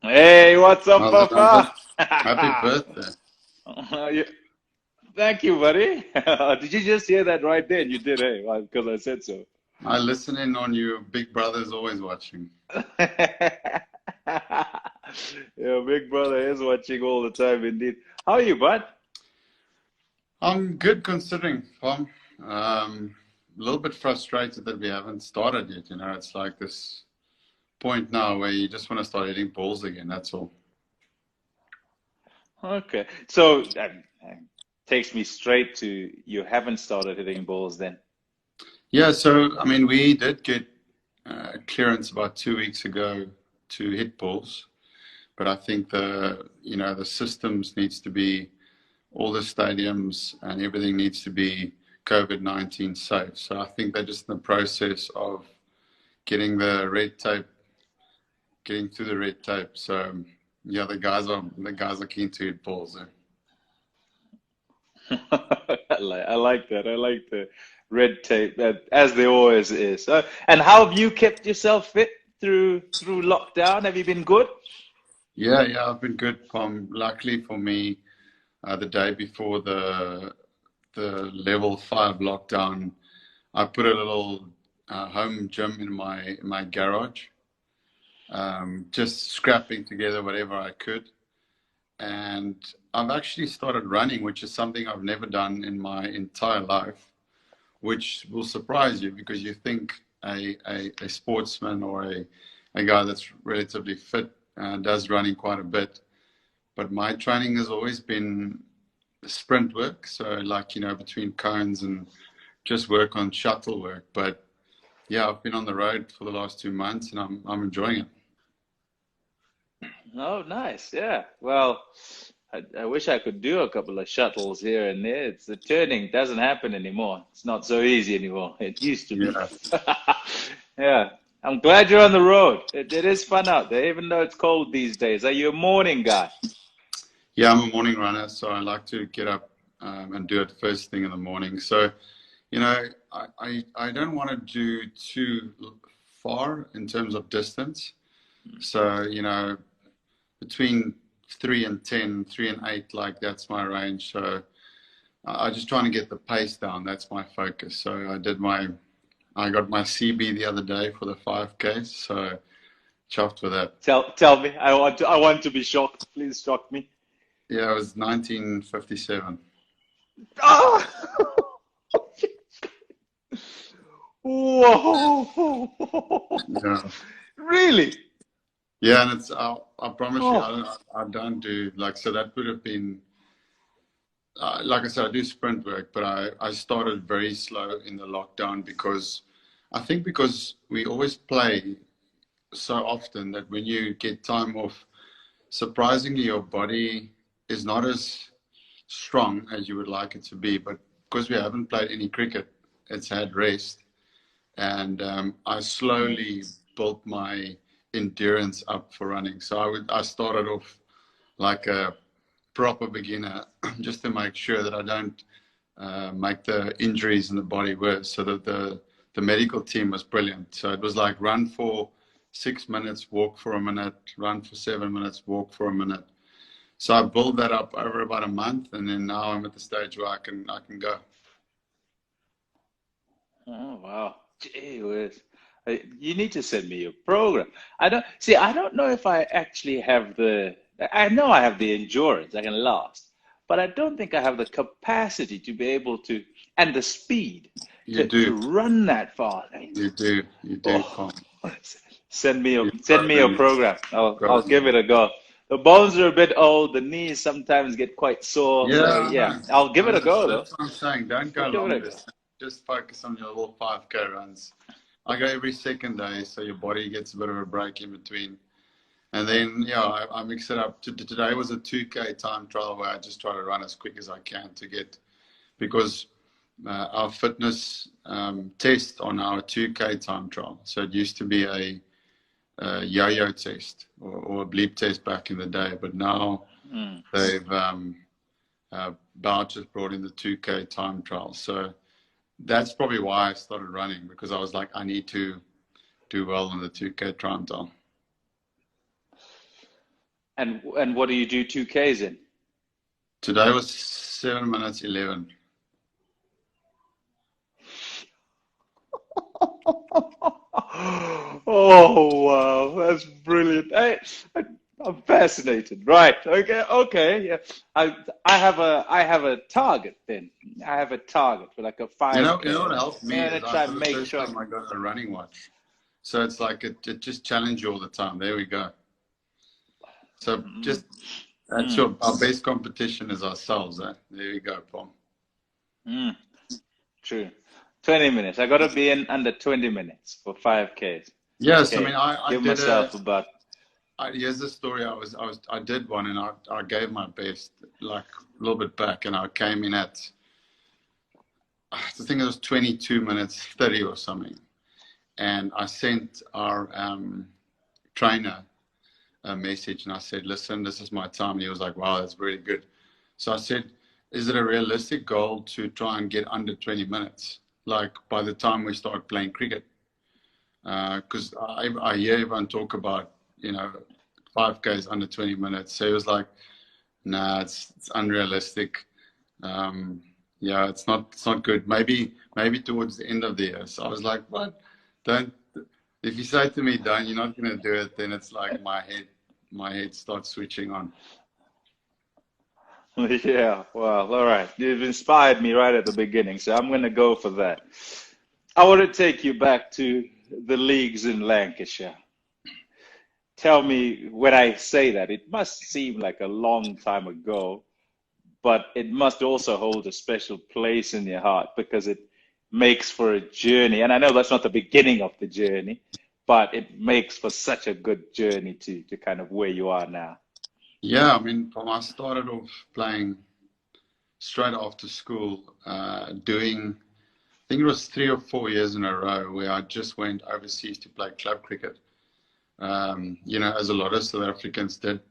Hey, what's up, How's it going, bud? Papa? Happy birthday. You- Thank you, buddy. Did you just hear that right there? You did, hey, because I said so. I listen in on you. Big brother's always watching. Yeah, big brother is watching all the time, indeed. How are you, bud? I'm good considering, Pom. A little bit frustrated that we haven't started yet. It's like this point now where you just want to start hitting balls again. That's all. Okay, so that takes me straight to you haven't started hitting balls then. Yeah, so I mean, we did get clearance about 2 weeks ago to hit balls, but I think the systems needs to be all the stadiums and everything needs to be COVID-19 safe. So I think they're just in the process of getting getting through the red tape. So yeah, the guys are keen to hit balls. I like that. I like the red tape, as there always is. And how have you kept yourself fit through lockdown? Have you been good? Yeah, I've been good. Luckily for me, the day before the level 5 lockdown, I put a little home gym in my garage, just scrapping together whatever I could. And I've actually started running, which is something I've never done in my entire life, which will surprise you because you think a sportsman or a guy that's relatively fit does running quite a bit. But my training has always been sprint work, so like between cones and just work on shuttle work. But yeah, I've been on the road for the last 2 months and I'm enjoying it. Oh, nice. Yeah. Well, I wish I could do a couple of shuttles here and there. The turning doesn't happen anymore. It's not so easy anymore. It used to be. Yeah. Yeah. I'm glad you're on the road. It is fun out there, even though it's cold these days. Are you a morning guy? Yeah, I'm a morning runner, so I like to get up and do it first thing in the morning. So, you know, I don't want to do too far in terms of distance. So, between 3 and 10, 3 and 8, like that's my range. So I just trying to get the pace down. That's my focus. So I got my CB the other day for the 5K. So chuffed with that. Tell me. I want to be shocked. Please shock me. Yeah, it was 1957. Ah! Whoa! Yeah. Really? Yeah, and I promise you, Oh. I don't do like, so that would have been, like I said, I do sprint work, but I started very slow in the lockdown because I think because we always play so often that when you get time off, surprisingly, your body is not as strong as you would like it to be. But because we haven't played any cricket, it's had rest. And I slowly built my endurance up for running. So I started off like a proper beginner just to make sure that I don't make the injuries in the body worse. So that the medical team was brilliant. So it was like run for 6 minutes, walk for a minute, run for 7 minutes, walk for a minute. So I built that up over about a month, and then now I'm at the stage where I can go. Oh, wow. Gee whiz. You need to send me your program. I don't see, I don't know if I actually have I know I have the endurance, I can last, but I don't think I have the capacity to be able to, and the speed You to do, run that far. I mean, you do, oh, Pom. send me You've send got me your to, program. I'll got give to. it a go. The bones are a bit old, the knees sometimes get quite sore, Yeah, so I yeah, know. I'll give I it a know. go though. That's what I'm saying. Don't We'll go give it long a go. distance. Just focus on your little 5K runs. I go every second day, so your body gets a bit of a break in between. And then, yeah, I mix it up. Today was a 2K time trial where I just try to run as quick as I can to get, because our fitness test on our 2K time trial. So it used to be a yo-yo test or a bleep test back in the day, but now Mm. they've Bout just brought in the 2K time trial. So that's probably why I started running, because I was like, I need to do well in the 2K time trial. And what do you do 2Ks in? Today was 7 minutes 11. Oh wow, that's brilliant. I'm fascinated. Right. Okay. Okay. Yeah. I have a target then. I have a target for like a You know 5K. what helped I'm me gonna is try for and the make first sure. time I got a running watch. So it's like it just challenged you all the time. There we go. So Mm, just that's mm, our best competition is ourselves. Eh? There we go, Pom. mm, true. 20 minutes. I gotta be in under 20 minutes for 5Ks. Yes, I mean Okay. I Give did myself about. here's the story. I did one and I gave my best like a little bit back and I came in at I think it was 22 minutes 30 or something. And I sent our trainer a message and I said, listen, this is my time. And he was like, wow, that's really good. So I said, is it a realistic goal to try and get under 20 minutes? Like by the time we start playing cricket? Because I hear everyone talk about, 5Ks under 20 minutes. So he was like, nah, it's unrealistic. Um, yeah, it's not good. Maybe towards the end of the year. So I was like, what? Don't. If you say to me, "Don, you're not going to do it," then it's like my head starts switching on. Yeah, well, all right. You've inspired me right at the beginning, so I'm going to go for that. I want to take you back to the leagues in Lancashire. Tell me when I say that, it must seem like a long time ago, but it must also hold a special place in your heart because it makes for a journey. And I know that's not the beginning of the journey, but it makes for such a good journey to kind of where you are now. Yeah, I mean, I started off playing straight after school, doing. I think it was 3 or 4 years in a row where I just went overseas to play club cricket. As a lot of South Africans did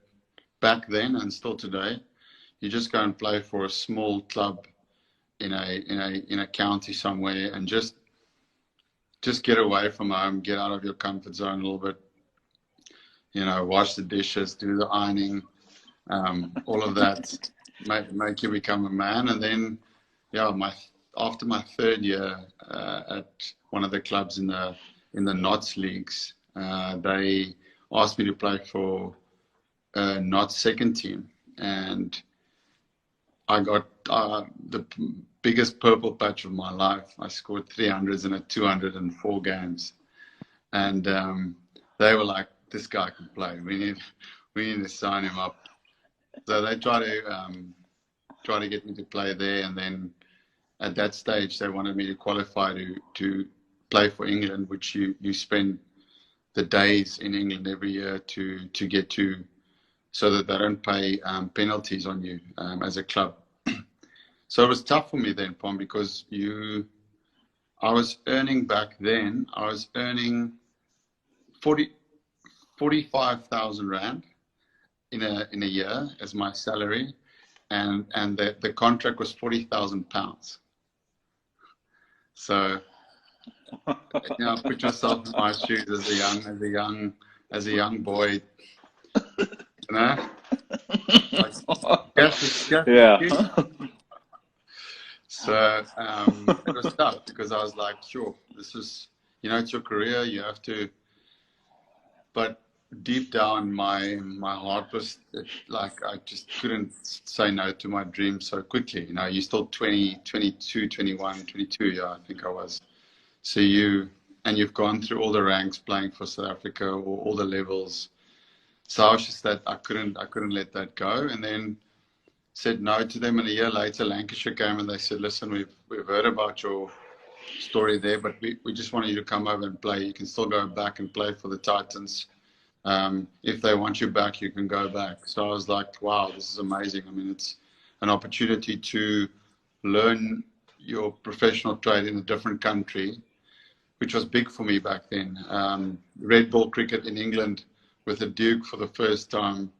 back then and still today. You just go and play for a small club in a county somewhere and just get away from home, get out of your comfort zone a little bit, wash the dishes, do the ironing, all of that make you become a man. And then, yeah, after my third year at one of the clubs in the Knots leagues, they asked me to play for Knots second team, and I got the biggest purple patch of my life. I scored 300s in a 204 games, and they were like, "This guy can play. We need to sign him up." So they try to get me to play there, and then at that stage they wanted me to qualify to play for England, which you spend the days in England every year to get to, so that they don't pay penalties on you as a club. So it was tough for me then, Pom, because I was earning back then. I was earning 40 45,000 rand in a year as my salary, and the contract was 40,000 pounds. So put yourself in my shoes as a young boy, you know, like gas is Yeah. king. So it was tough because I was like, sure, this is, it's your career, you have to. But deep down, my heart was like I just couldn't say no to my dream so quickly. You're still 20, 22, 21, 22. Yeah, I think I was. So you've gone through all the ranks playing for South Africa or all the levels. So I was just that I couldn't let that go, and then said no to them. And a year later, Lancashire came and they said, "Listen, we've heard about your story there, but we just want you to come over and play. You can still go back and play for the Titans. If they want you back, you can go back." So I was like, wow, this is amazing. I mean, it's an opportunity to learn your professional trade in a different country, which was big for me back then. Red ball cricket in England with a Duke for the first time,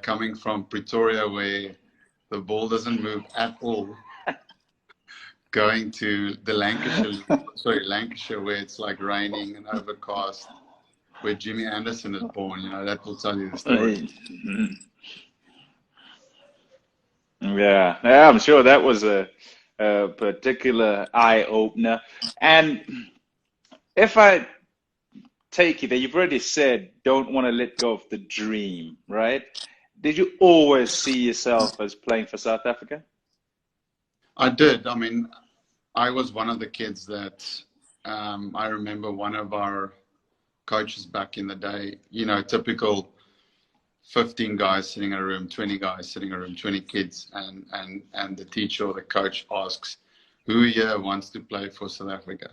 coming from Pretoria where the ball doesn't move at all, going to the Lancashire where it's like raining and overcast. where Jimmy Anderson is born. You know, that will tell you the story. Mm. Yeah, yeah, I'm sure that was a particular eye opener. And if I take it that you've already said don't want to let go of the dream, right? Did you always see yourself as playing for South Africa? I did. I mean, I was one of the kids that I remember one of our coaches back in the day, you know, typical 15 guys sitting in a room, 20 guys sitting in a room, 20 kids, and the teacher or the coach asks, who here wants to play for South Africa?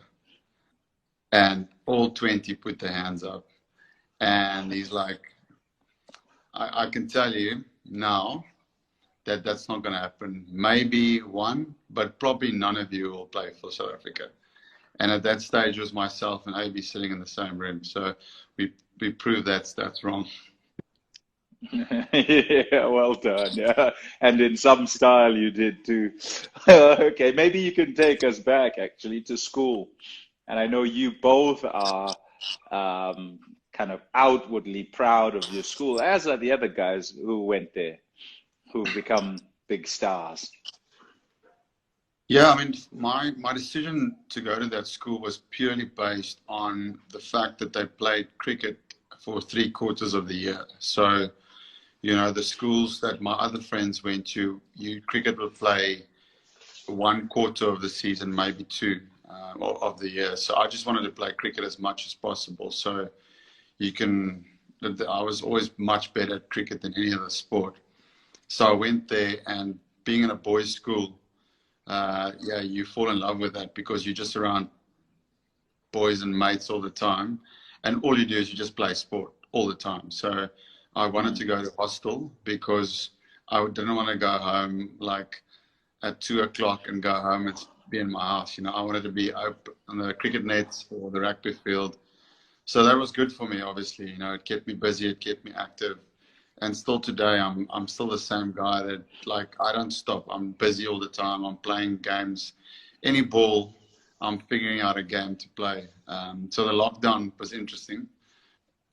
And all 20 put their hands up. And he's like, I can tell you now that that's not going to happen. Maybe one, but probably none of you will play for South Africa. And at that stage, it was myself and AB sitting in the same room. So we proved that's wrong. Yeah, well done. Yeah, and in some style you did too. Okay, maybe you can take us back actually to school. And I know you both are kind of outwardly proud of your school, as are the other guys who went there, who've become big stars. Yeah, I mean, my decision to go to that school was purely based on the fact that they played cricket for 3/4 of the year. So, you know, the schools that my other friends went to, cricket would play 1/4 of the season, maybe two of the year. So I just wanted to play cricket as much as possible. So you can, I was always much better at cricket than any other sport. So I went there, and being in a boys' school, yeah, you fall in love with that because you're just around boys and mates all the time, and all you do is you just play sport all the time. So I wanted to go to hostel because I didn't want to go home like at 2 o'clock and go home and be in my house. You know, I wanted to be up on the cricket nets or the rugby field. So that was good for me, obviously. You know, it kept me busy, it kept me active. And still today, I'm still the same guy that, like, I don't stop. I'm busy all the time. I'm playing games. Any ball, I'm figuring out a game to play. So the lockdown was interesting.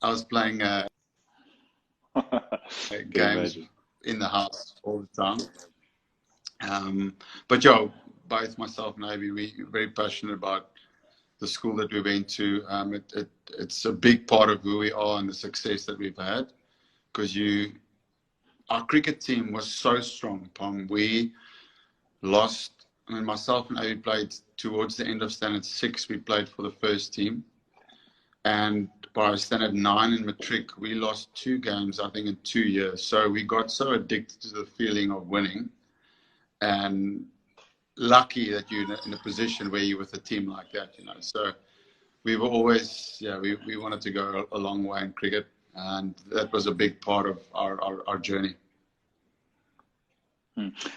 I was playing Can games imagine. in the house all the time. But yeah, both myself and Ivy, we're very passionate about the school that we went to. It's a big part of who we are and the success that we've had. Because our cricket team was so strong, Pom. We lost. I mean, myself and Ivy played towards the end of standard 6. We played for the first team, and by standard 9 in matric, we lost 2 games, I think, in 2 years. So we got so addicted to the feeling of winning, and lucky that you're in a position where you're with a team like that, you know. So we were always, yeah, we wanted to go a long way in cricket, and that was a big part of our journey.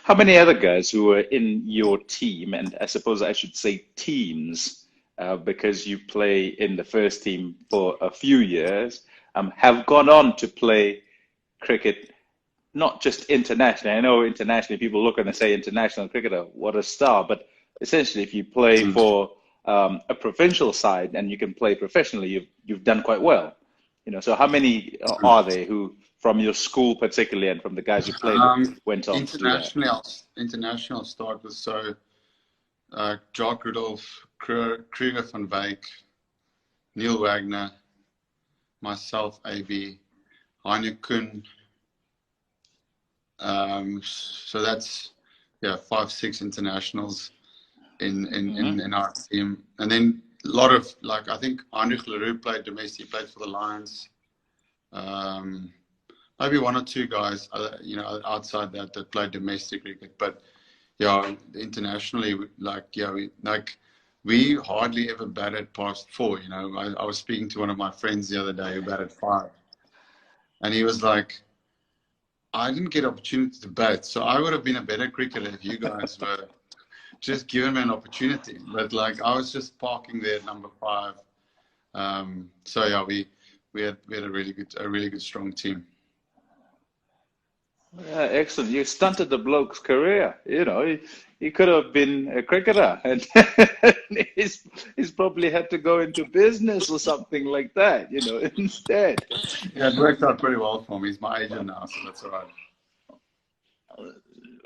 How many other guys who were in your team, and I suppose I should say teams, because you play in the first team for a few years, have gone on to play cricket, not just internationally? I know internationally people look and they say international cricketer, what a star, but essentially if you play Mm. for a provincial side and you can play professionally, you've done quite well. You know, so how many are there who, from your school particularly, and from the guys you played with, went on to do that? International I'll start with. So Jock Rudolph, Kruger van Wyk, Neil Wagner, myself, AB, Heine Kuhn. So that's, yeah, 5, 6 internationals in our team. And then a lot of, like, I think Heinrich Leroux played domestic, he played for the Lions. Maybe 1 or 2 guys, you know, outside that played domestic cricket. But yeah, internationally, like, yeah, we hardly ever batted past 4. You know, I was speaking to one of my friends the other day who batted 5, and he was like, I didn't get opportunity to bat, so I would have been a better cricketer if you guys were just given me an opportunity. But like, I was just parking there at number 5. So yeah, we had a really good strong team. Yeah, excellent. You stunted the bloke's career. You know, he could have been a cricketer, and he's probably had to go into business or something like that. You know, instead. Yeah, it worked out pretty well for me. He's my agent now, so that's all right.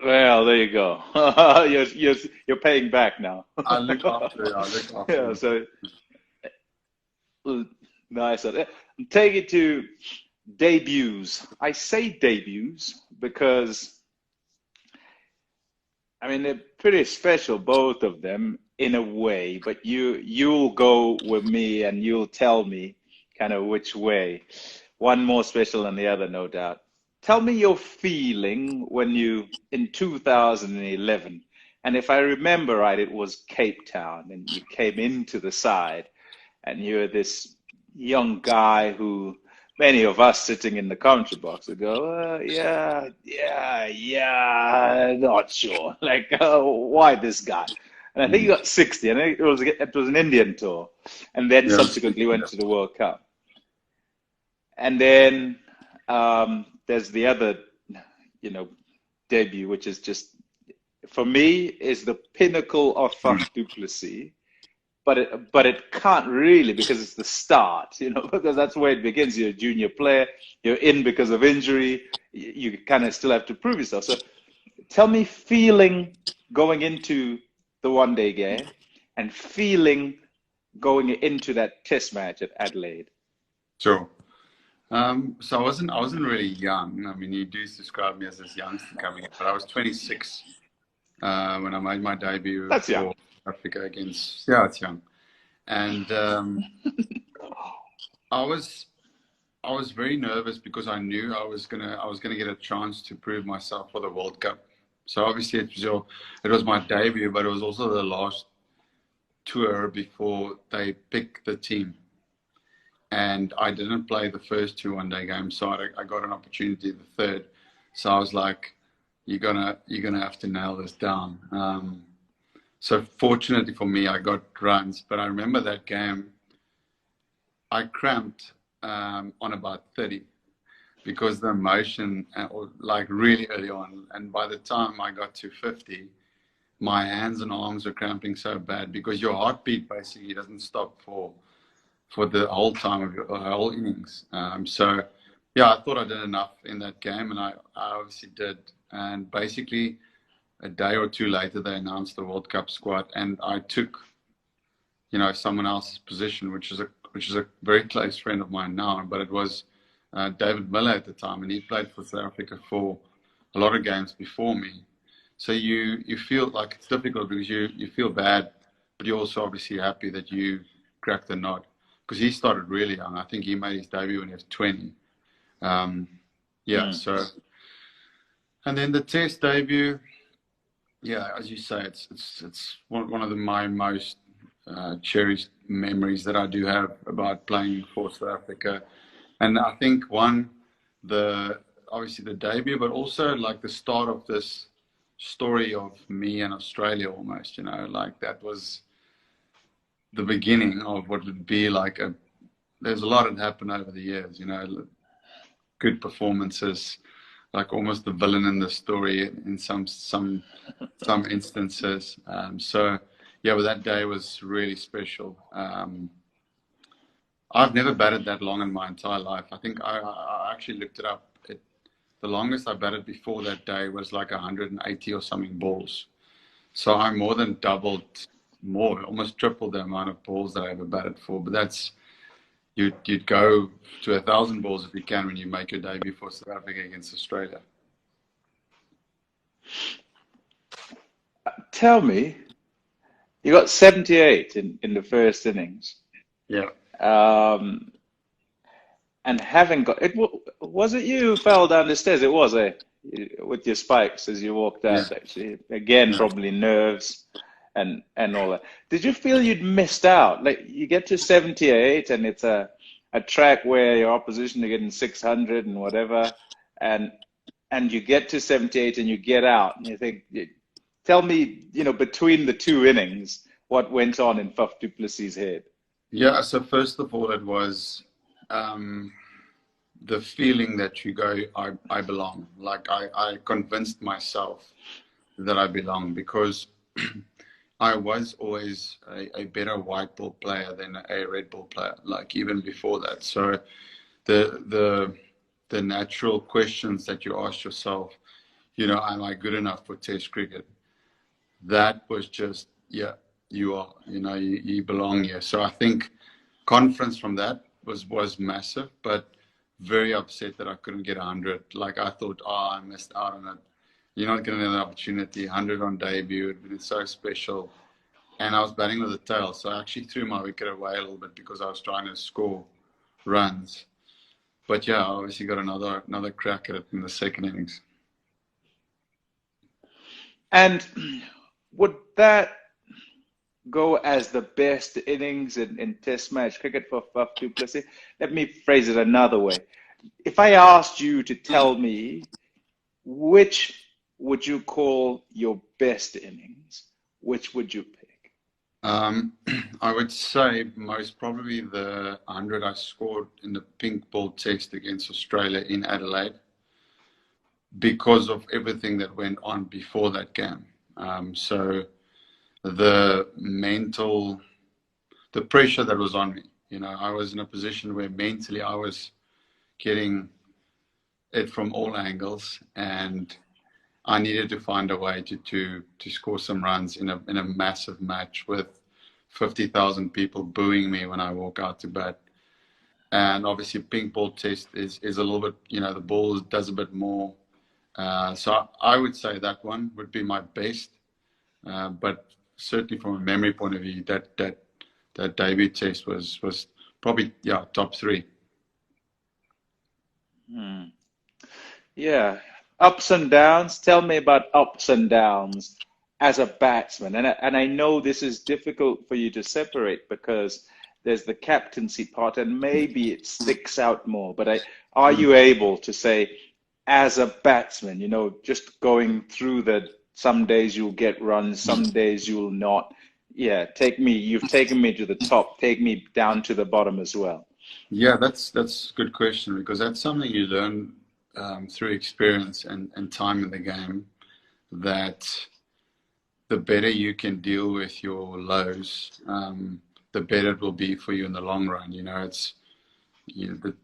Well, there you go. You're paying back now. I look after Yeah. him. So nice. Take it to debuts. I say debuts because I mean they're pretty special, both of them in a way. But you'll go with me and you'll tell me kind of which way. One more special than the other, no doubt. Tell me your feeling when you in 2011, and if I remember right, it was Cape Town, and you came into the side, and you're this young guy who many of us sitting in the commentary box would go, yeah, yeah, yeah, not sure. Like, why this guy? And I think he Mm. got 60. I think it was an Indian tour, and then Yeah. subsequently went Yeah. to the World Cup. And then there's the other, you know, debut, which is just for me is the pinnacle of Mm. Faf du Plessis, but it can't really because it's the start, you know, because that's where it begins. You're a junior player, you're in because of injury, you kind of still have to prove yourself. So tell me feeling going into the one day game and feeling going into that test match at Adelaide. Sure. So I wasn't really young. I mean, you do describe me as this youngster coming in, but I was 26 when I made my debut That's young. for Africa against. Yeah, it's young, and I was I was very nervous because I knew I was gonna get a chance to prove myself for the World Cup. So obviously it was my debut, but it was also the last tour before they picked the team. And I didn't play the first two one-day games, so I got an opportunity the third. So I was like, you're gonna have to nail this down. So fortunately for me, I got runs, but I remember that game. I cramped on about 30 because the emotion, like really early on, and by the time I got to 50, my hands and arms were cramping so bad because your heartbeat basically doesn't stop for the whole time of your whole innings. So, yeah, I thought I did enough in that game, and I obviously did. And basically, a day or two later, they announced the World Cup squad, and I took, someone else's position, which is a very close friend of mine now, but it was David Miller at the time, and he played for South Africa for a lot of games before me. So you feel like it's difficult because you feel bad, but you're also obviously happy that you cracked the nod because he started really young. I think he made his debut when he was 20. Um, yeah. Mm. So and then the Test debut, yeah, as you say, it's one of my most cherished memories that I do have about playing for South Africa. And I think the obviously the debut, but also like the start of this story of me and Australia almost, like that was the beginning of what would be like there's a lot that happened over the years, good performances, like almost the villain in the story in some instances. So yeah, but that day was really special. I've never batted that long in my entire life. I think I actually looked it up. The longest I batted before that day was like 180 or something balls. So I more than almost tripled the amount of balls that I ever batted for. But you'd go to 1,000 balls if you can when you make your debut for South Africa against Australia. Tell me, you got 78 in the first innings. Yeah. Um, and having got it, was it you who fell down the stairs? It was, with your spikes as you walked Yeah. out, actually. Again, Yeah. probably nerves and all that. Did you feel you'd missed out? Like you get to 78 and it's a track where your opposition are getting 600 and whatever, and you get to 78 and you get out and you think, tell me, between the two innings, what went on in Faf du Plessis' head? Yeah. So first of all, it was the feeling that you go, I belong. Like I convinced myself that I belong, because I was always a better white ball player than a red ball player, like even before that. So the natural questions that you ask yourself, am I good enough for Test cricket? That was just, yeah, you are, you belong here. So I think confidence from that was massive, but very upset that I couldn't get 100. Like I thought, I missed out on it. You're not getting another opportunity. 100 on debut, it's so special. And I was batting with the tail, so I actually threw my wicket away a little bit because I was trying to score runs. But yeah, I obviously got another crack at it in the second innings. And would that go as the best innings in Test match cricket for Faf du Plessis? Let me phrase it another way. If I asked you to tell me which would you call your best innings, which would you pick? I would say most probably the 100 I scored in the pink ball test against Australia in Adelaide, because of everything that went on before that game. So the pressure that was on me, I was in a position where mentally I was getting it from all angles, and I needed to find a way to score some runs in a massive match with 50,000 people booing me when I walk out to bat. And obviously, pink ball test is a little bit, the ball does a bit more. So I would say that one would be my best. But certainly from a memory point of view, that debut test was probably, top three. Yeah, ups and downs. Tell me about ups and downs as a batsman. And I know this is difficult for you to separate because there's the captaincy part, and maybe it sticks out more. But are you able to say, as a batsman, just going through some days you'll get runs, some days you'll not. Yeah, you've taken me to the top, take me down to the bottom as well. Yeah, that's a good question, because that's something you learn through experience and time in the game, that the better you can deal with your lows, the better it will be for you in the long run.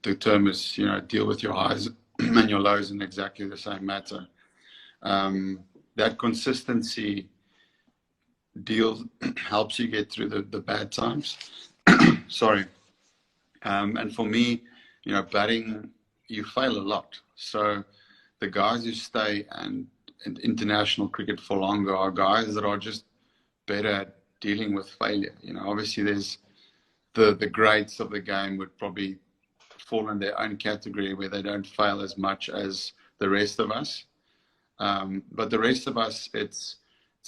The term is, deal with your highs and your lows in exactly the same matter. That consistency helps you get through the bad times. Sorry. And for me, batting, you fail a lot. So the guys who stay in international cricket for longer are guys that are just better at dealing with failure. Obviously there's the greats of the game would probably fall in their own category where they don't fail as much as the rest of us. But the rest of us, it's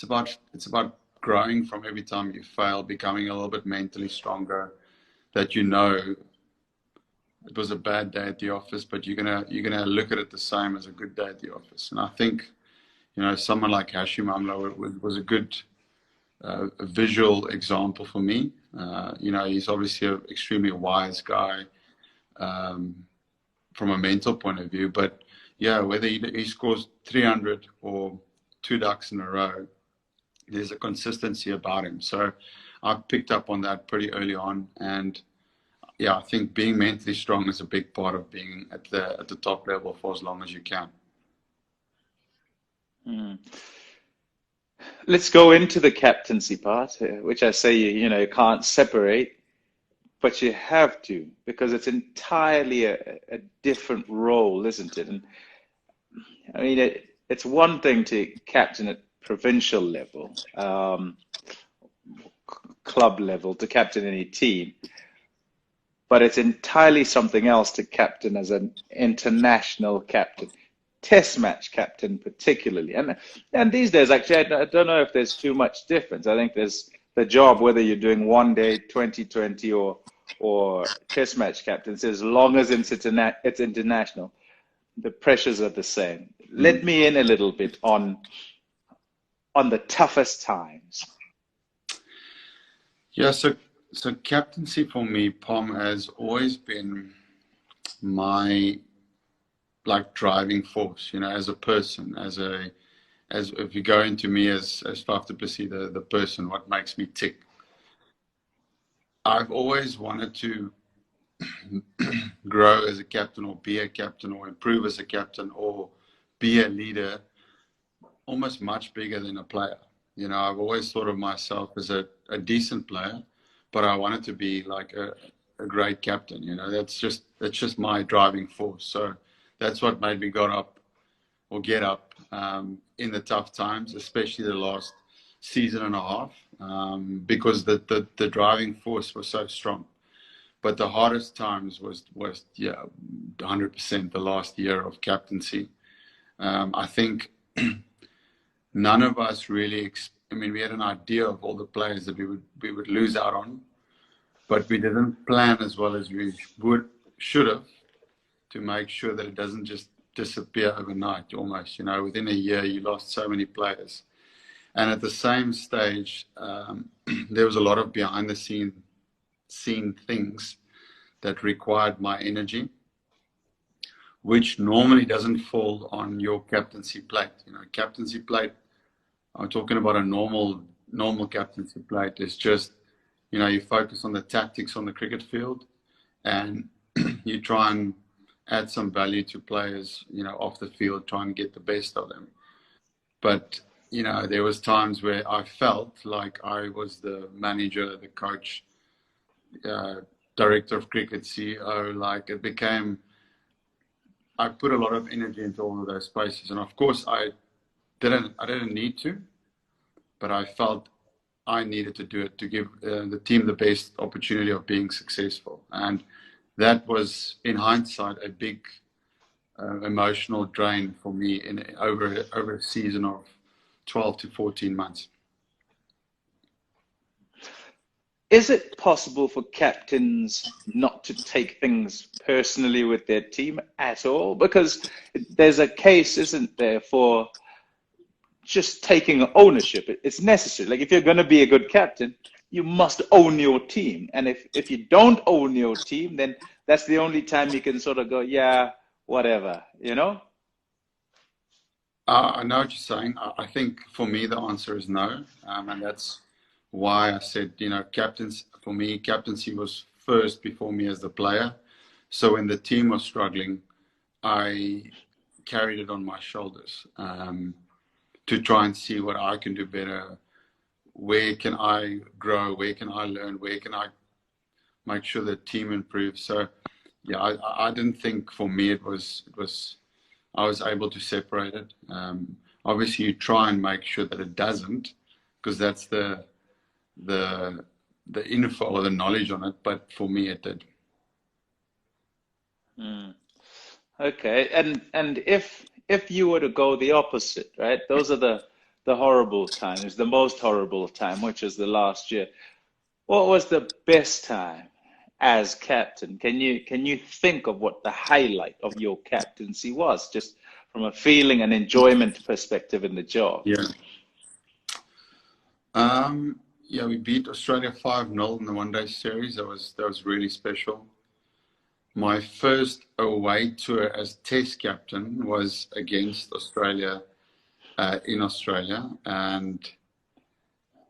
about growing from every time you fail, becoming a little bit mentally stronger, that it was a bad day at the office, but you're gonna look at it the same as a good day at the office. And I think, someone like Hashim Amla was a good a visual example for me. He's obviously an extremely wise guy from a mental point of view, but yeah, whether he scores 300 or 2 ducks in a row, there's a consistency about him. So I picked up on that pretty early on, and yeah, I think being mentally strong is a big part of being at the top level for as long as you can. Let's go into the captaincy part, which I say you can't separate, but you have to, because it's entirely a different role, isn't it? And I mean, it's one thing to captain at provincial level, club level, to captain any team, but it's entirely something else to captain as an international captain, test match captain particularly. And these days, actually, I don't know if there's too much difference. I think there's the job, whether you're doing one day, 2020, or test match captains, as long as it's international, the pressures are the same. Let me in a little bit on the toughest times. Yeah, so captaincy for me, Pom, has always been my like driving force, you know, as a person, as if you go into me as Faf du Plessis, the person, what makes me tick. I've always wanted to grow as a captain or be a captain or improve as a captain or be a leader almost much bigger than a player. You know, I've always thought of myself as a decent player, but I wanted to be like a great captain. You know, that's just my driving force. So that's what made me get up in the tough times, especially the last season and a half, because the driving force was so strong. But the hardest times was 100% the last year of captaincy. I think none of us really. I mean, we had an idea of all the players that we would lose out on, but we didn't plan as well as we should have to make sure that it doesn't just disappear overnight. Almost, you know, within a year you lost so many players, and at the same stage, there was a lot of behind the scene things that required my energy, which normally doesn't fall on your captaincy plate. You know, captaincy plate, I'm talking about a normal captaincy plate. It's just, you know, you focus on the tactics on the cricket field and you try and add some value to players, you know, off the field, try and get the best of them. But, you know, there was times where I felt like I was the manager, the coach, director of cricket, CEO. Like it became, I put a lot of energy into all of those spaces. And of course I didn't need to, but I felt I needed to do it to give the team the best opportunity of being successful. And that was, in hindsight, a big emotional drain for me over a season of 12 to 14 months. Is it possible for captains not to take things personally with their team at all? Because there's a case, isn't there, for just taking ownership. It's necessary. Like if you're going to be a good captain, you must own your team. And if you don't own your team, then that's the only time you can sort of go, yeah, whatever, you know? I know what you're saying. I think for me, the answer is no. And that's why I said, you know, for me, captaincy was first before me as the player. So when the team was struggling, I carried it on my shoulders to try and see what I can do better. Where can I grow? Where can I learn? Where can I make sure the team improves? So, yeah, I didn't think for me it was I was able to separate it. Obviously, you try and make sure that it doesn't, because that's the info or the knowledge on it. But for me, it did. Okay, and if you were to go the opposite, right? Those are the horrible times, the most horrible time, which is the last year. What was the best time as captain? Can you think of what the highlight of your captaincy was, just from a feeling and enjoyment perspective in the job? Yeah. Yeah, we beat Australia 5-0 in the one-day series. That was really special. My first away tour as Test captain was against Australia in Australia, and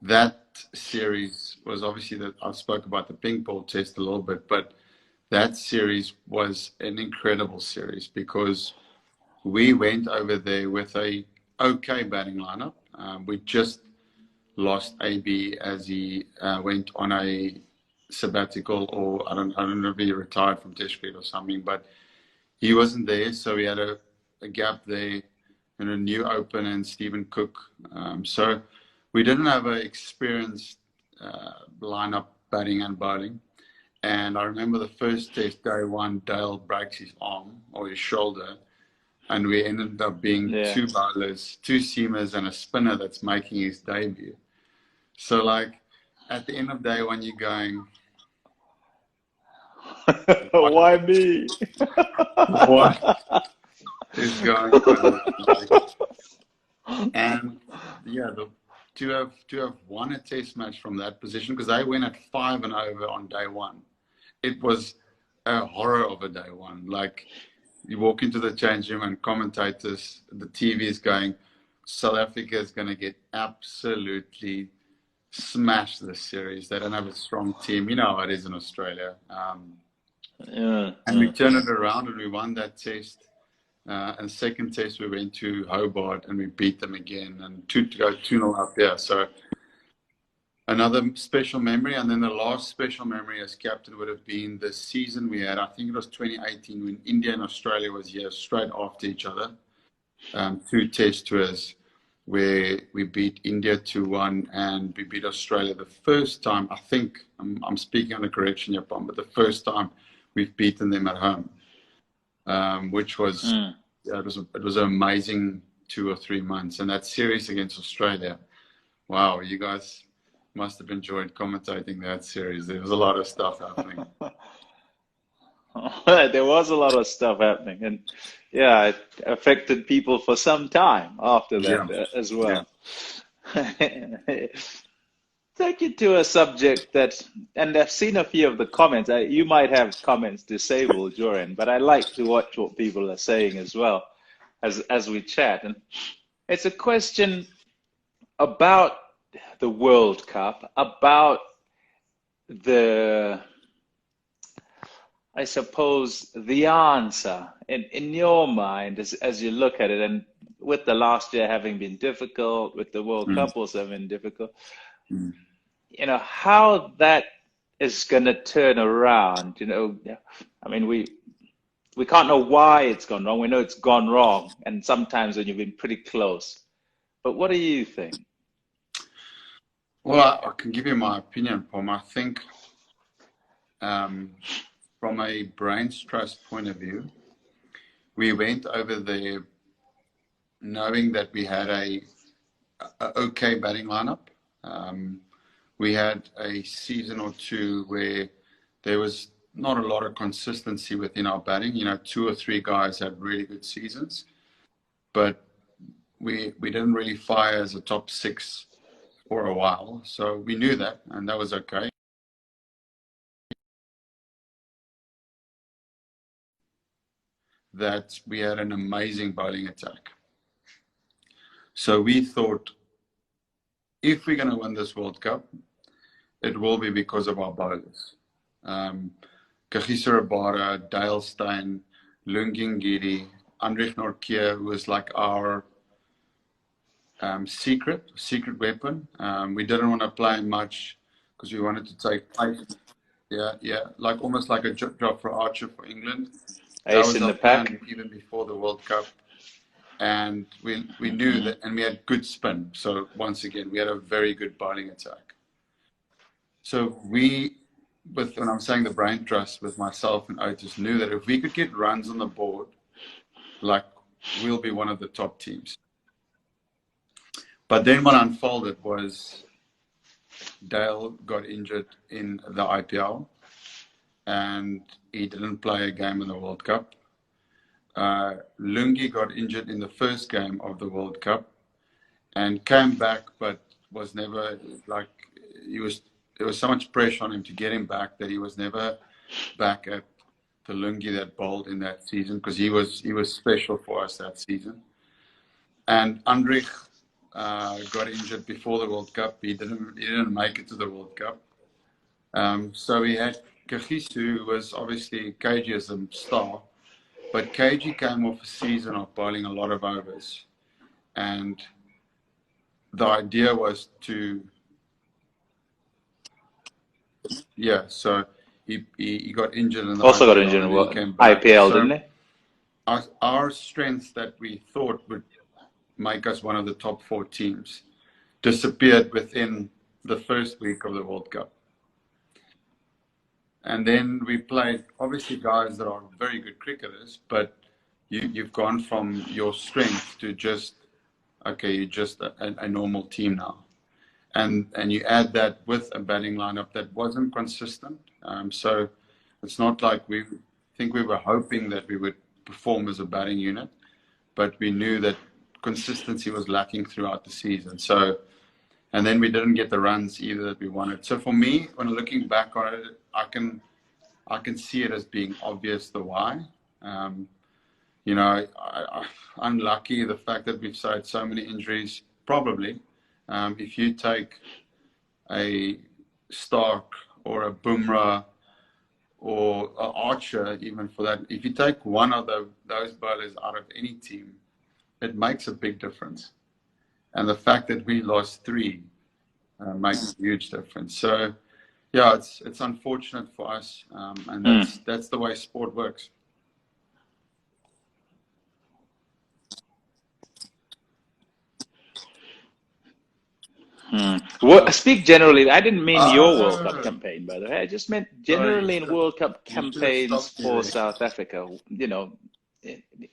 that series was obviously that I spoke about the ping ball test a little bit, but that series was an incredible series because we went over there with a okay batting lineup. We just lost AB as he went on a sabbatical, or I don't know if he retired from Test cricket or something, but he wasn't there, so we had a gap there, and a new opener and Stephen Cook. So we didn't have an experienced lineup batting and bowling. And I remember the first test, day one, Dale breaks his arm or his shoulder, and we ended up being two bowlers, two seamers, and a spinner that's making his debut. So, like, at the end of day one, you're going, why me? What is going on? And yeah, to have won a test match from that position, because they went at 5 and over on day one, it was a horror of a day one. Like, you walk into the change room and commentators, the TV is going, South Africa is going to get absolutely smashed this series. They don't have a strong team. You know how it is in Australia. And we turned it around and we won that test. And second test, we went to Hobart and we beat them again and to go 2-0 up there. So another special memory. And then the last special memory as captain would have been the season we had. I think it was 2018 when India and Australia was here straight after each other. 2 test tours where we beat India 2-1 and we beat Australia the first time. I think I'm speaking on a correction here, Pom, but the first time we've beaten them at home, which was it was an amazing 2 or 3 months. And that series against Australia, wow, you guys must have enjoyed commentating that series. There was a lot of stuff happening. There was a lot of stuff happening, and yeah, it affected people for some time after that as well. Take you to a subject that, and I've seen a few of the comments. You might have comments disabled, Joran, but I like to watch what people are saying as well as we chat. And it's a question about the World Cup, about I suppose the answer in your mind as you look at it, and with the last year having been difficult, with the World Cup also having been difficult, you know, how that is going to turn around. You know, I mean, we can't know why it's gone wrong. We know it's gone wrong, and sometimes when you've been pretty close. But what do you think? Well, I can give you my opinion, Pom. I think from a brains trust point of view, we went over there knowing that we had a okay batting lineup. We had a season or two where there was not a lot of consistency within our batting. You know, 2 or 3 guys had really good seasons, but we didn't really fire as a top 6 for a while. So we knew that, and that was okay. That we had an amazing bowling attack. So we thought, if we're going to win this World Cup, it will be because of our bowlers. Kagiso Rabada, Dale Steyn, Lungi Ngidi, Andrich Nortje, who was like our secret weapon. We didn't want to play much because we wanted to take place. Yeah, like almost like a Jofra Archer for England. That Ace was in our the pack. plan even before the World Cup. And we knew that, and we had good spin. So once again, we had a very good bowling attack. So when I'm saying the brain trust with myself and Otis, knew that if we could get runs on the board, like, we'll be one of the top teams. But then what unfolded was Dale got injured in the IPL and he didn't play a game in the World Cup. Lungi got injured in the first game of the World Cup and came back, but was never, like, there was so much pressure on him to get him back that he was never back at the Lungi that bowled in that season, because he was special for us that season. And Andrich got injured before the World Cup. He didn't make it to the World Cup. So we had Kagiso, who was obviously KG as a star, but KG came off a season of bowling a lot of overs. And the idea was so he got injured in the Also IPL, got injured in the IPL, didn't he? Our strengths that we thought would make us one of the top 4 teams disappeared within the first week of the World Cup. And then we played, obviously, guys that are very good cricketers, but you've gone from your strength to just, okay, you're just a normal team now. And you add that with a batting lineup that wasn't consistent. So it's not like we were hoping that we would perform as a batting unit, but we knew that consistency was lacking throughout the season. So, and then we didn't get the runs either that we wanted. So for me, when looking back on it, I can I can see it as being obvious the why. You know, unlucky the fact that we've had so many injuries. Probably, if you take a Stark or a Bumrah or an Archer, even for that, if you take one of those bowlers out of any team, it makes a big difference. And the fact that we lost three makes a huge difference. So, yeah, it's unfortunate for us, and that's the way sport works. Well, speak generally. I didn't mean your World Cup Oh, campaign, by the way. I just meant sorry, generally in World Cup you should have campaigns stopped me for there. South Africa. You know,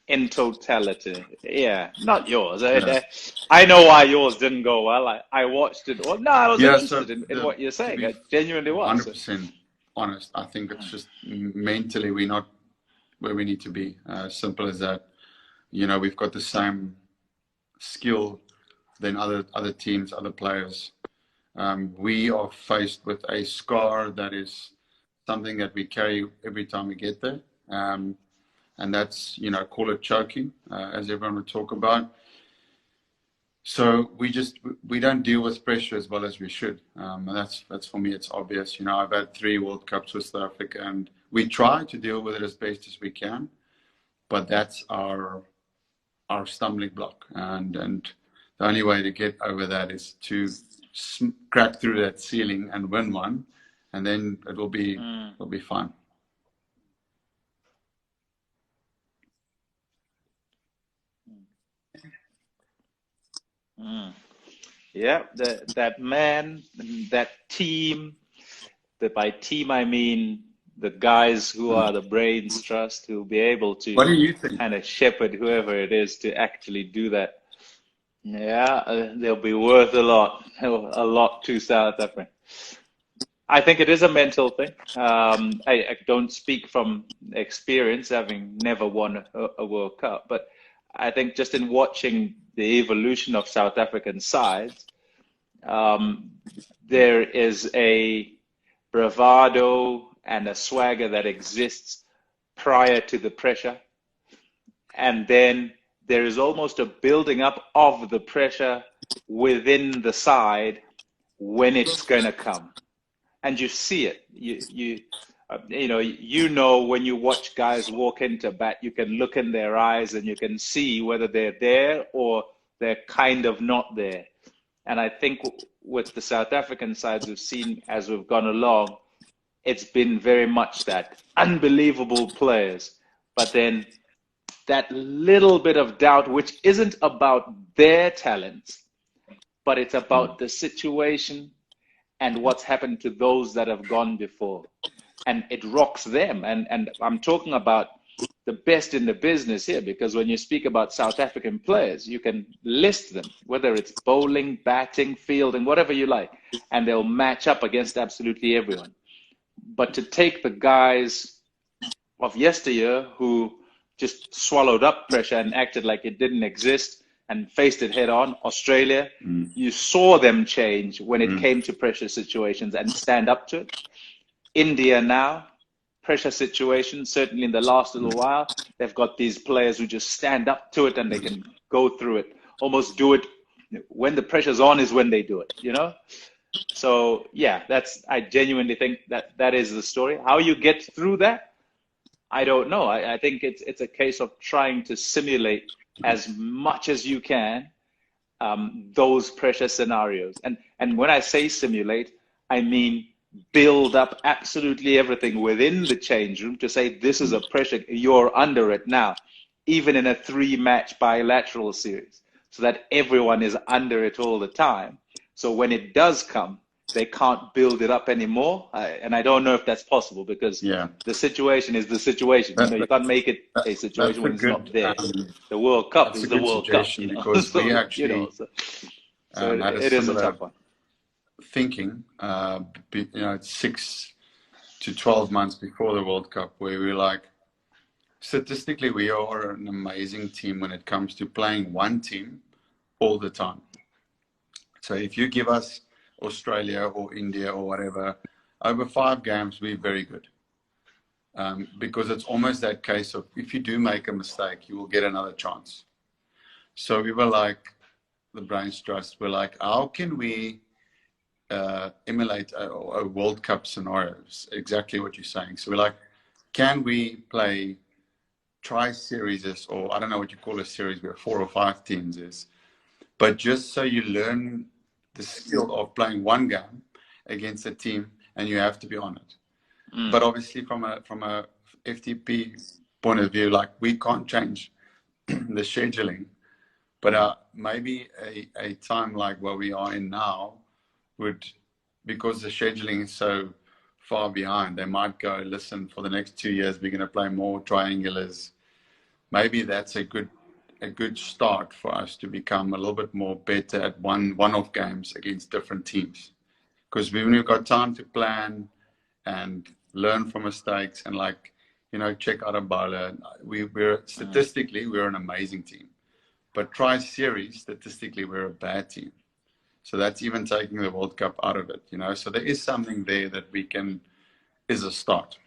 in totality. Yeah, not yours. Yeah, I know why yours didn't go well. I watched it. Well, no, I was yeah. So interested in what you're to saying. be I genuinely was. 100% honest, I think it's just mentally we're not where we need to be. Simple as that. You know, we've got the same skill than other teams, other players. We are faced with a scar that is something that we carry every time we get there. And that's, you know, call it choking, as everyone would talk about. So we don't deal with pressure as well as we should. And that's for me, it's obvious. You know, I've had 3 World Cups with South Africa, and we try to deal with it as best as we can. But that's our stumbling block, and the only way to get over that is to crack through that ceiling and win one, and then it'll be fine. Yeah, that man, that team. By team I mean the guys who are the brains trust, who will be able to What do you think? kind of shepherd whoever it is to actually do that. Yeah, they'll be worth a lot to South Africa. I think it is a mental thing. I don't speak from experience, having never won a World Cup, but I think just in watching the evolution of South African sides, um, there is a bravado and a swagger that exists prior to the pressure. And then there is almost a building up of the pressure within the side when it's going to come. And you see it. You know when you watch guys walk into bat, you can look in their eyes and you can see whether they're there or they're kind of not there. And I think with the South African sides we've seen as we've gone along, it's been very much that unbelievable players, but then that little bit of doubt, which isn't about their talents, but it's about the situation and what's happened to those that have gone before. And it rocks them. And I'm talking about the best in the business here, because when you speak about South African players, you can list them, whether it's bowling, batting, fielding, whatever you like, and they'll match up against absolutely everyone. But to take the guys of yesteryear who just swallowed up pressure and acted like it didn't exist and faced it head on, Australia, you saw them change when it came to pressure situations and stand up to it. India now, pressure situations, certainly in the last little while, they've got these players who just stand up to it and they can go through it, almost do it when the pressure's on is when they do it, you know? So yeah, I genuinely think that is the story. How you get through that, I don't know. I think it's a case of trying to simulate as much as you can those pressure scenarios. And when I say simulate, I mean build up absolutely everything within the change room to say this is a pressure, you're under it now, even in a 3-match bilateral series, so that everyone is under it all the time. So when it does come, they can't build it up anymore. And I don't know if that's possible, because the situation is the situation. You can't make it a situation when it's not there. The World Cup is the World Cup, because so, we actually so had it is a tough one. Thinking, 6 to 12 months before the World Cup, where we were like, statistically, we are an amazing team when it comes to playing one team all the time. So if you give us Australia or India or whatever, over 5 games, we're very good. because it's almost that case of if you do make a mistake, you will get another chance. So we were like, the Brains Trust, we're like, how can we emulate a World Cup scenario? It's exactly what you're saying. So we're like, can we play tri-series, or I don't know what you call a series where 4 or 5 teams is, but just so you learn the skill of playing one game against a team, and you have to be on it. But obviously from a FTP point of view, like we can't change the scheduling, but maybe a time like where we are in now would, because the scheduling is so far behind, they might go, listen, for the next 2 years we're going to play more triangulars. Maybe that's a good start for us to become a little bit more better at one-off games against different teams, because when we've got time to plan and learn from mistakes and, like, you know, check out a bowler, we're statistically we're an amazing team, but tri-series statistically we're a bad team. So that's even taking the World Cup out of it, you know. So there is something there that we can, is a start.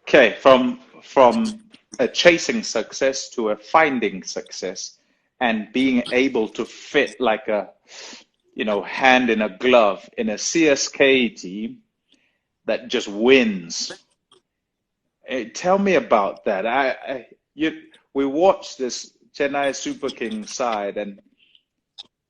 Okay, from a chasing success to a finding success, and being able to fit like a, you know, hand in a glove in a CSK team that just wins. Tell me about that. We watched this Chennai Super King side,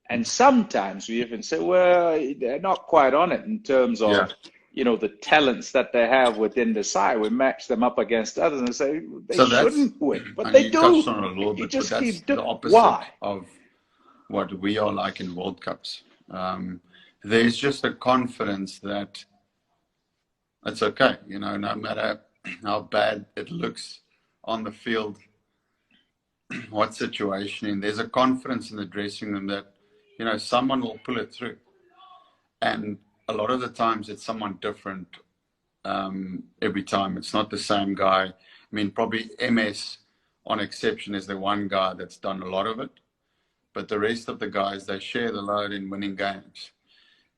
and sometimes we even say, well, they're not quite on it in terms of, you know, the talents that they have within the side. We match them up against others and say they shouldn't win, but they do. Touched on it a little bit, just but that's keep doing. the opposite Why? of what we are like in World Cups. There's just a confidence that it's okay, you know, no matter how bad it looks on the field, what situation, there's a confidence in the dressing room that, you know, someone will pull it through. And a lot of the times it's someone different every time. It's not the same guy. I mean, probably MS on exception is the one guy that's done a lot of it. But the rest of the guys, they share the load in winning games.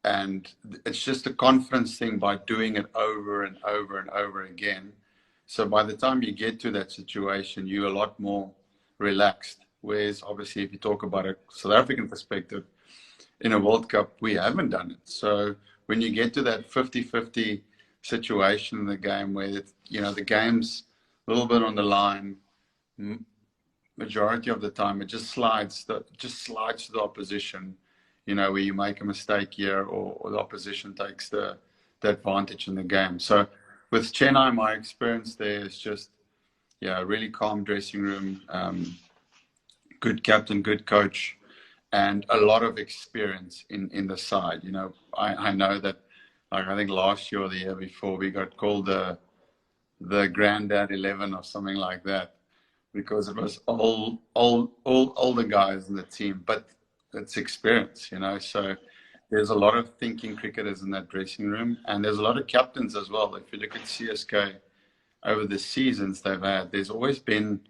And it's just a confidence thing by doing it over and over and over again. So by the time you get to that situation, you're a lot more relaxed. Whereas obviously if you talk about a South African perspective, in a World Cup, we haven't done it. So when you get to that 50-50 situation in the game where, you know, the game's a little bit on the line, majority of the time it just slides to the opposition, you know, where you make a mistake here or the opposition takes the advantage in the game. So with Chennai, my experience there is just, yeah, a really calm dressing room, good captain, good coach, and a lot of experience in the side. You know, I know that, like, I think last year or the year before, we got called the Granddad 11 or something like that, because it was all older guys in the team, but it's experience, you know. So there's a lot of thinking cricketers in that dressing room, and there's a lot of captains as well. If you look at CSK over the seasons they've had, there's always been,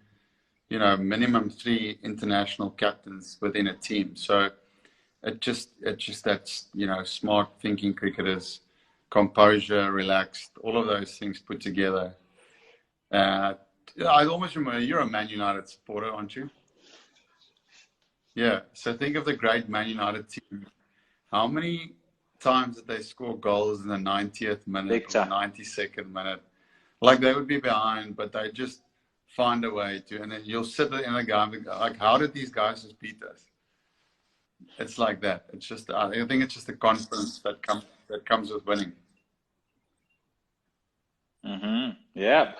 you know, minimum 3 international captains within a team. So it just that's, you know, smart thinking cricketers, composure, relaxed, all of those things put together. I always remember, you're a Man United supporter, aren't you? Yeah. So think of the great Man United team. How many times did they score goals in the 90th minute or 92nd minute? Like, they would be behind, but they just find a way to, and then you'll sit in the game like, how did these guys just beat us? It's like that. It's just, I think it's just the confidence that comes with winning. Yeah.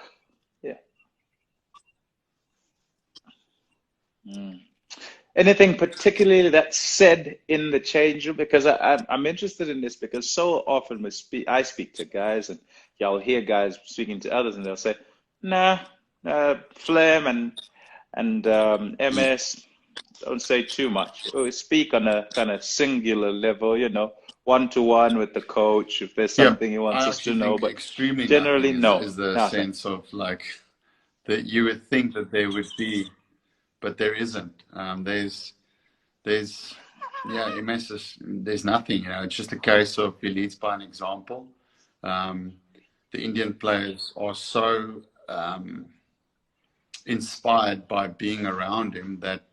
Anything particularly that's said in the change room? Because I'm interested in this, because so often I speak to guys, and y'all hear guys speaking to others, and they'll say, nah, Flem and MS don't say too much. We speak on a kind of singular level, you know, one-to-one with the coach if there's something he wants us to know. But extremely generally, no. Is the nothing. sense of, like, that you would think that there would be, but there isn't. There's there's, yeah, MS is, there's nothing, you know, it's just a case of he leads by an example. The Indian players are so inspired by being around him that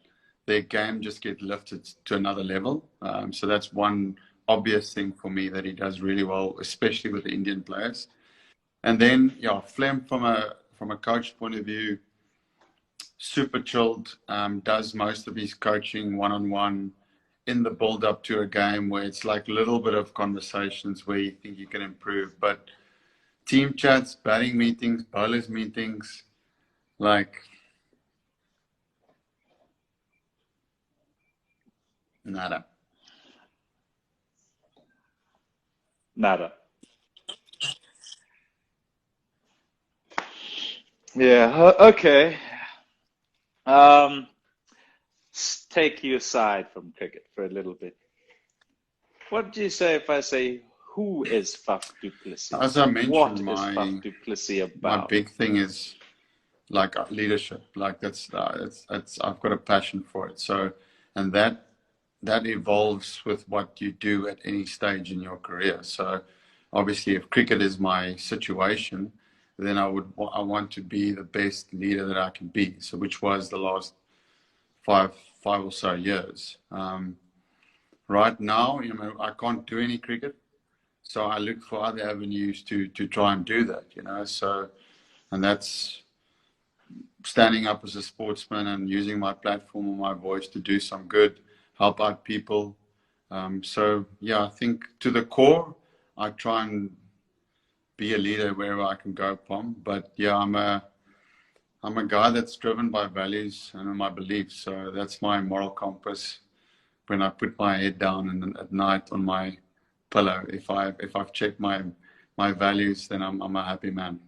their game just gets lifted to another level. So that's one obvious thing for me that he does really well, especially with the Indian players. And then, yeah, Flem from a coach point of view, super chilled, does most of his coaching one-on-one in the build-up to a game where it's like a little bit of conversations where you think you can improve. But team chats, batting meetings, bowlers meetings, like nada. Nada. Yeah, okay. Um, take you aside from cricket for a little bit. What do you say if I say, who is Faf du Plessis? As I What mentioned, is Faf du Plessis my about? big thing is like leadership. Like that's I've got a passion for it. So, and that evolves with what you do at any stage in your career. So, obviously, if cricket is my situation, then I want to be the best leader that I can be. So, which was the last five or so years. Right now, you know, I can't do any cricket, so I look for other avenues to try and do that. You know, so and that's standing up as a sportsman and using my platform and my voice to do some good, help out people. So yeah, I think to the core, I try and be a leader wherever I can go, Pom. But yeah, I'm a guy that's driven by values and my beliefs. So that's my moral compass. When I put my head down and at night on my pillow, if I've checked my values, then I'm a happy man.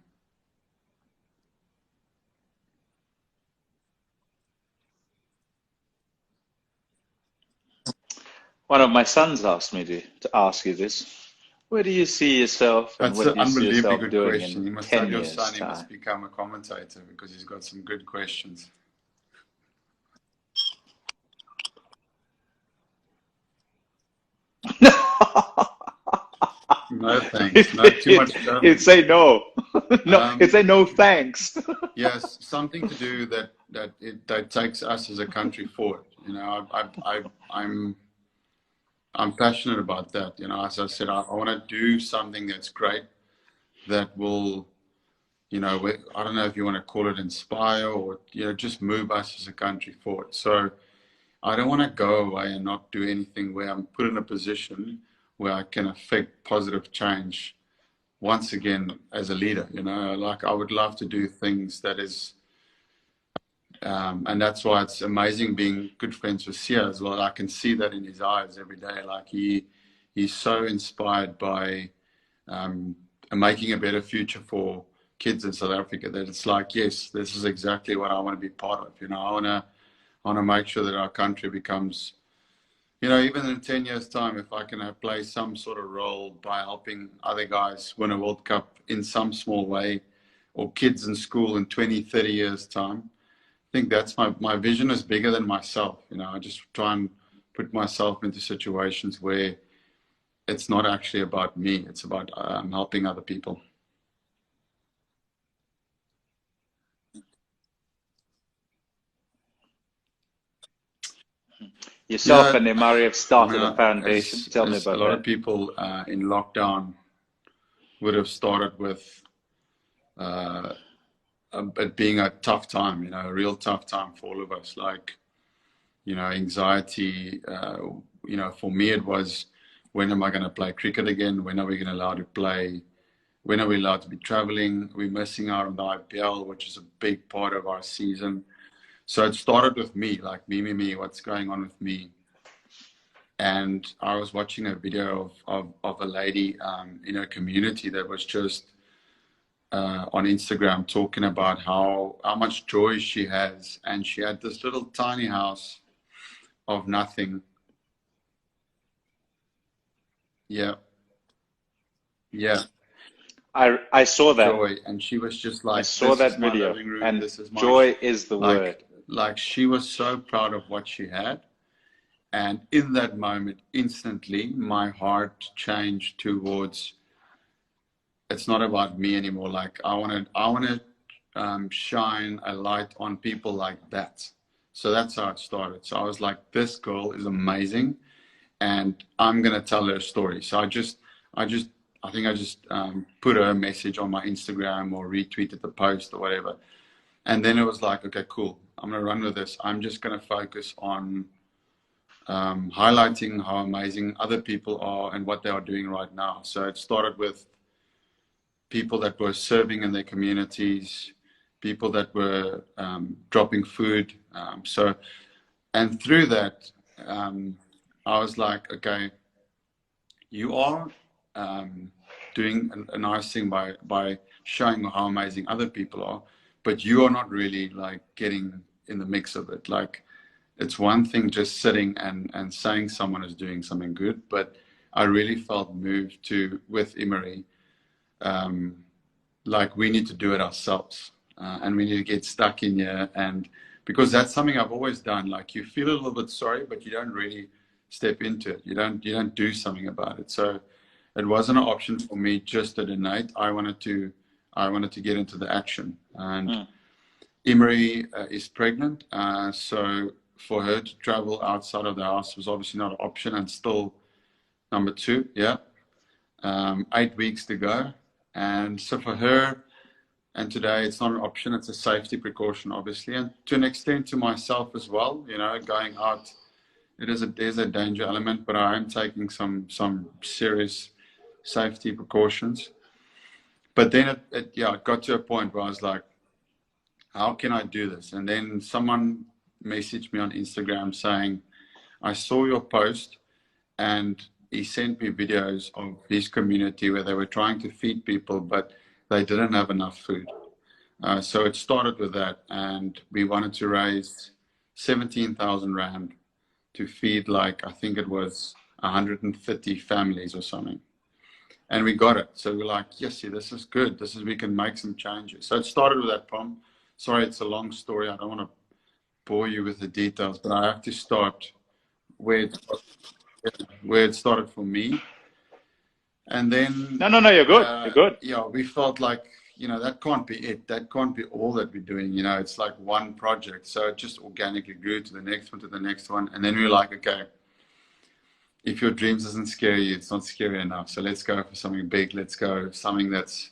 One of my sons asked me to ask you this. Where do you see yourself and That's what an do you see unbelievably yourself good doing question. in You must tell 10 your years' son he time? must become a commentator because he's got some good questions. No thanks. No, too much He'd traveling. say no. No, he'd Um, say no thanks. yes, something to do that takes us as a country forward. You know, I'm passionate about that. You know, as I said, I want to do something that's great that will, you know, I don't know if you want to call it inspire or, you know, just move us as a country forward. So I don't want to go away and not do anything where I'm put in a position where I can affect positive change once again as a leader. You know, like I would love to do things that is, and that's why it's amazing being good friends with Sia as well. I can see that in his eyes every day. Like he's so inspired by making a better future for kids in South Africa that it's like, yes, this is exactly what I want to be part of. You know, I want to make sure that our country becomes, you know, even in 10 years' time, if I can play some sort of role by helping other guys win a World Cup in some small way, or kids in school in 20, 30 years' time, I think that's my vision is bigger than myself. You know, I just try and put myself into situations where it's not actually about me, it's about helping other people. Yourself Yeah, and Imari have I mean, started a foundation. Tell me as a about lot of that. people in lockdown would have started with uh, it being a tough time, you know, a real tough time for all of us. Like, you know, anxiety. You know, for me, it was when am I going to play cricket again? When are we going to allow to play? When are we allowed to be traveling? We're missing out on the IPL, which is a big part of our season. So it started with me, like me, what's going on with me? And I was watching a video of a lady in her community that was just on Instagram talking about how much joy she has. And she had this little tiny house of nothing. Yeah, yeah, I saw that. joy. And she was just I like, saw this is that my video. living room. And This is my, joy is the word. like she was so proud of what she had. And in that moment, instantly, my heart changed towards, it's not about me anymore. Like I want to shine a light on people like that. So that's how it started. So I was like, this girl is amazing, and I'm gonna tell her a story. So I think I just put her a message on my Instagram or retweeted the post or whatever. And then it was like, okay, cool. I'm gonna run with this. I'm just gonna focus on highlighting how amazing other people are and what they are doing right now. So it started with people that were serving in their communities, people that were dropping food. And through that, I was like, okay, you are doing a nice thing by showing how amazing other people are, but you are not really like getting in the mix of it. Like, it's one thing just sitting and saying someone is doing something good, but I really felt moved to, with Emery, like we need to do it ourselves, and we need to get stuck in here. And because that's something I've always done. Like, you feel a little bit sorry, but you don't really step into it. You don't do something about it. So it wasn't an option for me just to donate. I wanted to get into the action. And Emery is pregnant, so for her to travel outside of the house was obviously not an option, and still number two, yeah. 8 weeks to go. And so for her, and today it's not an option, it's a safety precaution, obviously. And to an extent to myself as well, you know, going out, there's a danger element, but I am taking some serious safety precautions. But then it got to a point where I was like, how can I do this? And then someone messaged me on Instagram saying, I saw your post, and he sent me videos of his community where they were trying to feed people, but they didn't have enough food. So it started with that, and we wanted to raise 17,000 Rand to feed, like, I think it was 150 families or something. And we got it. So we're like, yes, see, this is good. We can make some changes. So it started with that, Pom. Sorry, it's a long story. I don't want to bore you with the details, but I have to start where it started for me. And then No, you're good. You're good. Yeah, we felt like, you know, that can't be it. That can't be all that we're doing. You know, it's like one project. So it just organically grew to the next one, to the next one. And then we were like, okay, if your dreams doesn't scare you, it's not scary enough. So let's go for something big. Let's go something that's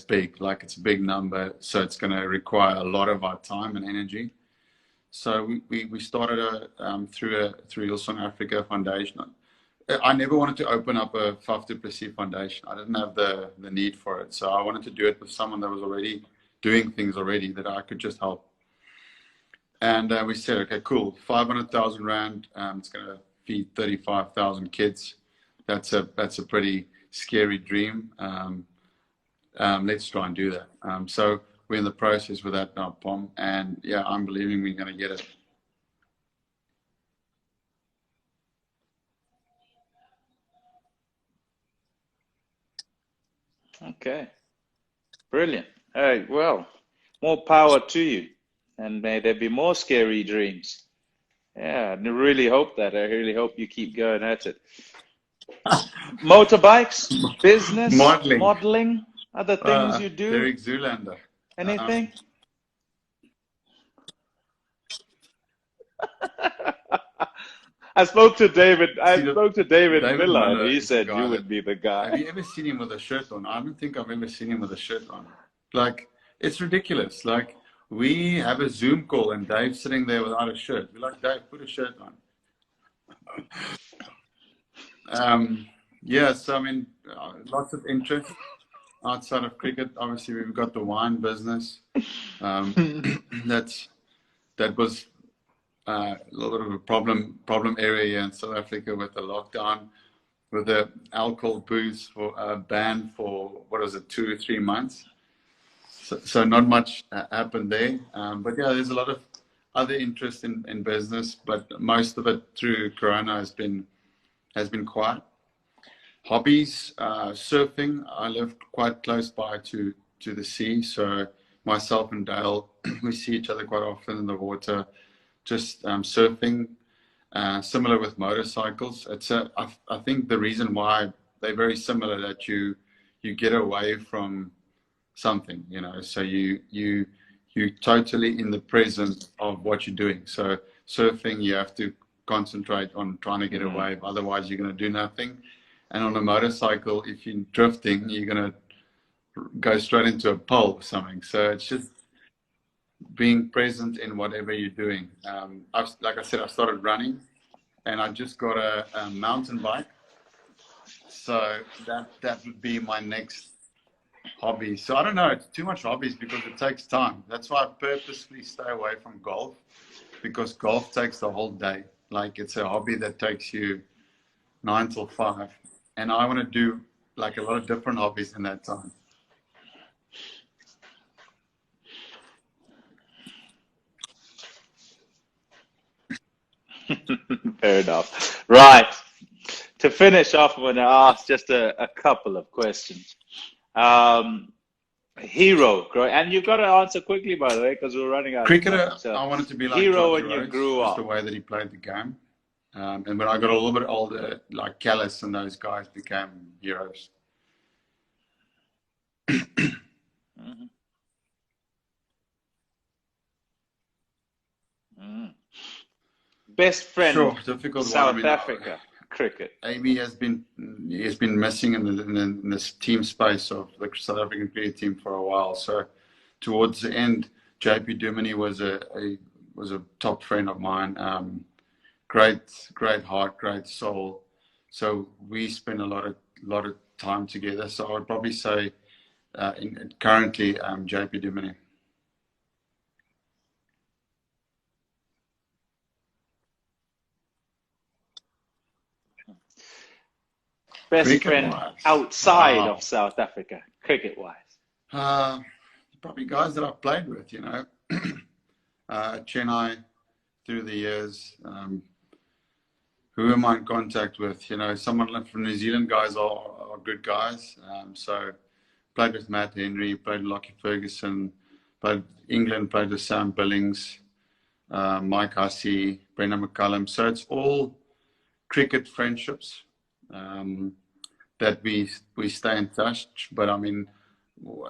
big, like it's a big number. So it's going to require a lot of our time and energy. So we started through Hillsong Africa Foundation. I never wanted to open up a Plessis Foundation. I didn't have the need for it. So I wanted to do it with someone that was already doing things already that I could just help. And we said, okay, cool, 500,000 Rand. It's going to feed 35,000 kids. That's a pretty scary dream. Let's try and do that. So we're in the process with that now, Pom. And yeah, I'm believing we're going to get it. Okay. Brilliant. All right. Well, more power to you. And may there be more scary dreams. Yeah, I really hope that. I really hope you keep going at it. Motorbikes, business, modeling, other things you do? Derek Zoolander. Anything? I spoke to David Miller, and he said you would be the guy. Have you ever seen him with a shirt on? I don't think I've ever seen him with a shirt on. Like, it's ridiculous. Like, we have a Zoom call and Dave's sitting there without a shirt. We're like, Dave, put a shirt on. Yeah, so I mean, lots of interest outside of cricket. Obviously, we've got the wine business. That was a little bit of a problem area here in South Africa with the lockdown, with the alcohol booze for ban for, what was it, 2 or 3 months. So not much happened there. But yeah, there's a lot of other interest in business, but most of it through Corona has been quiet. Hobbies, surfing. I live quite close by to the sea, so myself and Dale, we see each other quite often in the water, just surfing. Similar with motorcycles. I think the reason why they're very similar that you get away from something, you know. So you totally in the present of what you're doing. So surfing, you have to concentrate on trying to get a wave, otherwise you're going to do nothing. And on a motorcycle, if you're drifting, you're going to go straight into a pole or something. So it's just being present in whatever you're doing. Like I said, I started running, and I just got a mountain bike. So that would be my next hobby. So I don't know, it's too much hobbies because it takes time. That's why I purposely stay away from golf, because golf takes the whole day. Like, it's a hobby that takes you 9 till 5. And I want to do like a lot of different hobbies in that time. Fair enough. Right. To finish off, I'm going to ask just a couple of questions. Hero, and you've got to answer quickly, by the way, because we're running out of Cricketer, time. So, I wanted to be like hero George when you Rose, grew just up. the way that he played the game. And when I got a little bit older, like Callis and those guys became heroes. Best friend, sure, difficult South one. Africa cricket. AB has been missing in this team space of the South African cricket team for a while. So towards the end, JP Duminy was a top friend of mine. Great heart, great soul. So we spend a lot of time together. So I would probably say currently JP Duminy. Best friend outside of South Africa, cricket-wise. Probably guys that I've played with, you know. Chennai through the years. Who am I in contact with? You know, someone from New Zealand guys are good guys. So played with Matt Henry, played with Lockie Ferguson, played England, played with Sam Billings, Mike Hussey, Brendan McCullum. So it's all cricket friendships that we stay in touch. But I mean,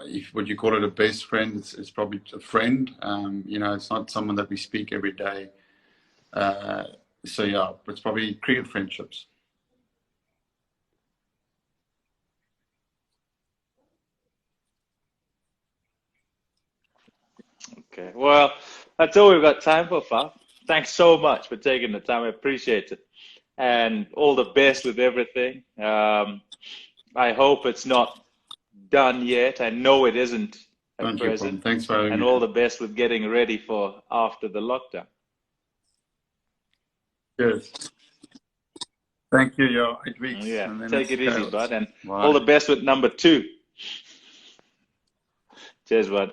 if would you call it a best friend? It's probably a friend. You know, it's not someone that we speak every day. So yeah, it's probably cricket friendships. Okay, well, that's all we've got time for, Faf. Thanks so much for taking the time. I appreciate it. And all the best with everything. I hope it's not done yet. I know it isn't at present. Thanks for having me. And all the best with getting ready for after the lockdown. Yes. Thank you, yo. 8 weeks. Yeah, take it easy, bud. And Bye. all the best with number 2. Cheers, bud.